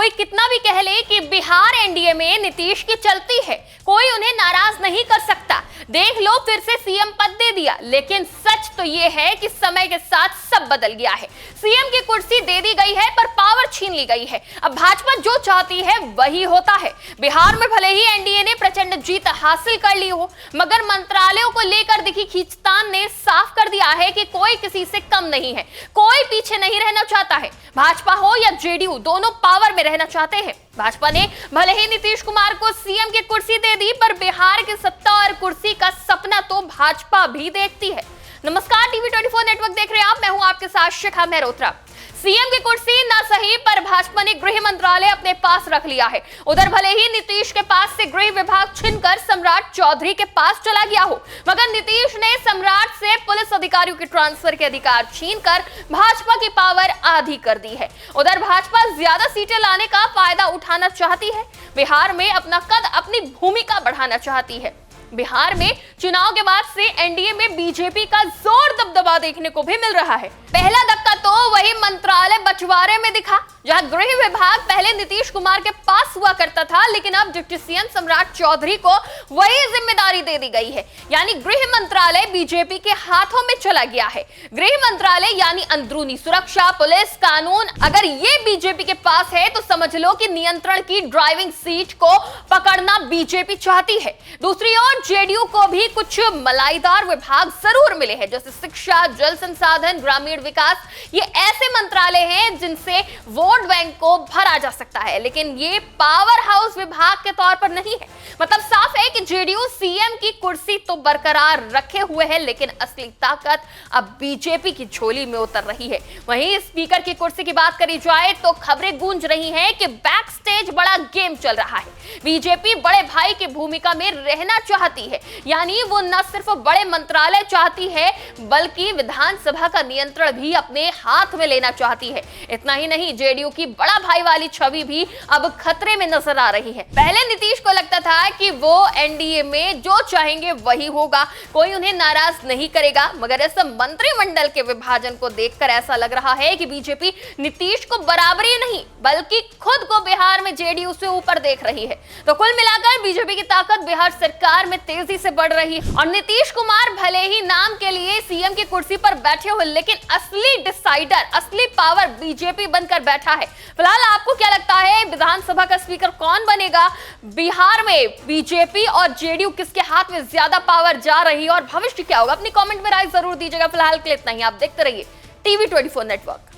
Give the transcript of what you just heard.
कोई कितना भी कह ले कि बिहार एनडीए में नीतीश की चलती है, कोई उन्हें नाराज नहीं कर सकता। देख लो, फिर से सीएम पद दे दिया। लेकिन सच तो यह है कि समय के साथ सब बदल गया है। सीएम की कुर्सी दे दी गई है पर पावर छीन ली गई है। अब भाजपा जो चाहती है वही होता है। बिहार में भले ही एनडीए ने प्रचंड जीत हासिल कर ली हो, मगर मंत्रालयों को लेकर दिखी खींचतान ने साफ कर दिया है कि कोई किसी से कम नहीं है, कोई पीछे नहीं रहना चाहता है। भाजपा हो या जेडीयू, दोनों पावर में रहना चाहते हैं। भाजपा ने भले ही नीतीश कुमार को सीएम की कुर्सी दे दी, पर बिहार की सत्ता और कुर्सी का सपना तो भाजपा भी देखती है। नमस्कार, टीवी 24 नेटवर्क देख रहे हैं आप। मैं हूं आपके साथ शिखा मेहरोत्रा। सीएम की कुर्सी ना सही, पर भाजपा ने गृह मंत्रालय अपने पास रख लिया है। उधर भले ही नीतीश के पास से गृह विभाग छिनकर सम्राट चौधरी के पास चला गया हो, मगर नीतीश ने सम्राट से पुलिस अधिकारियों के ट्रांसफर के अधिकार छीनकर भाजपा की पावर आधी कर दी है। उधर भाजपा ज्यादा सीटें लाने का फायदा उठाना चाहती है। बिहार में अपना कद, अपनी भूमिका बढ़ाना चाहती है। बिहार में चुनाव के बाद से एनडीए में बीजेपी का जोर दबदबा देखने को भी मिल रहा है। पहला धक्का तो वही मंत्रालय बंटवारे में दिखा, जहां गृह विभाग पहले नीतीश कुमार के पास हुआ करता था, लेकिन अब डिप्टी सीएम सम्राट चौधरी को वही जिम्मेदारी दे दी गई है। यानी गृह मंत्रालय बीजेपी के हाथों में चला गया है। गृह मंत्रालय यानी अंदरूनी सुरक्षा, पुलिस, कानून, अगर ये बीजेपी के पास है तो समझ लो कि नियंत्रण की ड्राइविंग सीट को पकड़ना बीजेपी चाहती है। दूसरी ओर जेडीयू को भी कुछ मलाईदार विभाग जरूर मिले हैं, जैसे शिक्षा, जल संसाधन, ग्रामीण विकास। ये ऐसे मंत्रालय हैं जिनसे वोट बैंक को भरा जा सकता है, लेकिन ये पावर हाउस विभाग के तौर पर नहीं है। मतलब साफ है कि जेडीयू सीएम की कुर्सी तो बरकरार रखे हुए है, लेकिन असली ताकत अब बीजेपी की झोली में उतर रही है। वहीं स्पीकर की कुर्सी की बात करी जाए तो खबरें गूंज रही हैं कि बैक स्टेज बड़ा गेम चल रहा है। बीजेपी बड़े भाई की भूमिका में रहना चाहती है, यानी वो न सिर्फ बड़े मंत्रालय चाहती है, बल्कि विधानसभा का नियंत्रण भी अपने हाथ में लेना चाहती है। इतना ही नहीं, जेडीयू की बड़ा भाई वाली छवि भी अब खतरे में नजर आ रही है। पहले नीतीश को लगता था कि वो एनडीए में जो चाहेंगे वही होगा, कोई उन्हें नाराज नहीं करेगा, मगर इस मंत्रिमंडल के विभाजन को देखकर ऐसा लग रहा है कि बीजेपी नीतीश को बराबरी नहीं, बल्कि खुद को बिहार में जेडीयू से ऊपर देख रही है। तो कुल मिलाकर बीजेपी की ताकत बिहार सरकार में तेजी से बढ़ रही है। और नीतीश कुमार भले ही नाम के लिए सीएम की कुर्सी पर बैठे हो, लेकिन असली डिसाइडर, असली पावर बीजेपी बनकर बैठा है। फिलहाल आपको क्या लगता है, विधानसभा का स्पीकर कौन बनेगा? बिहार में बीजेपी और जेडीयू किसके हाथ में ज्यादा पावर जा रही है और भविष्य क्या होगा? अपनी कमेंट में राय जरूर दीजिएगा। फिलहाल के लिए इतना ही। आप देखते रहिए टीवी 24 नेटवर्क।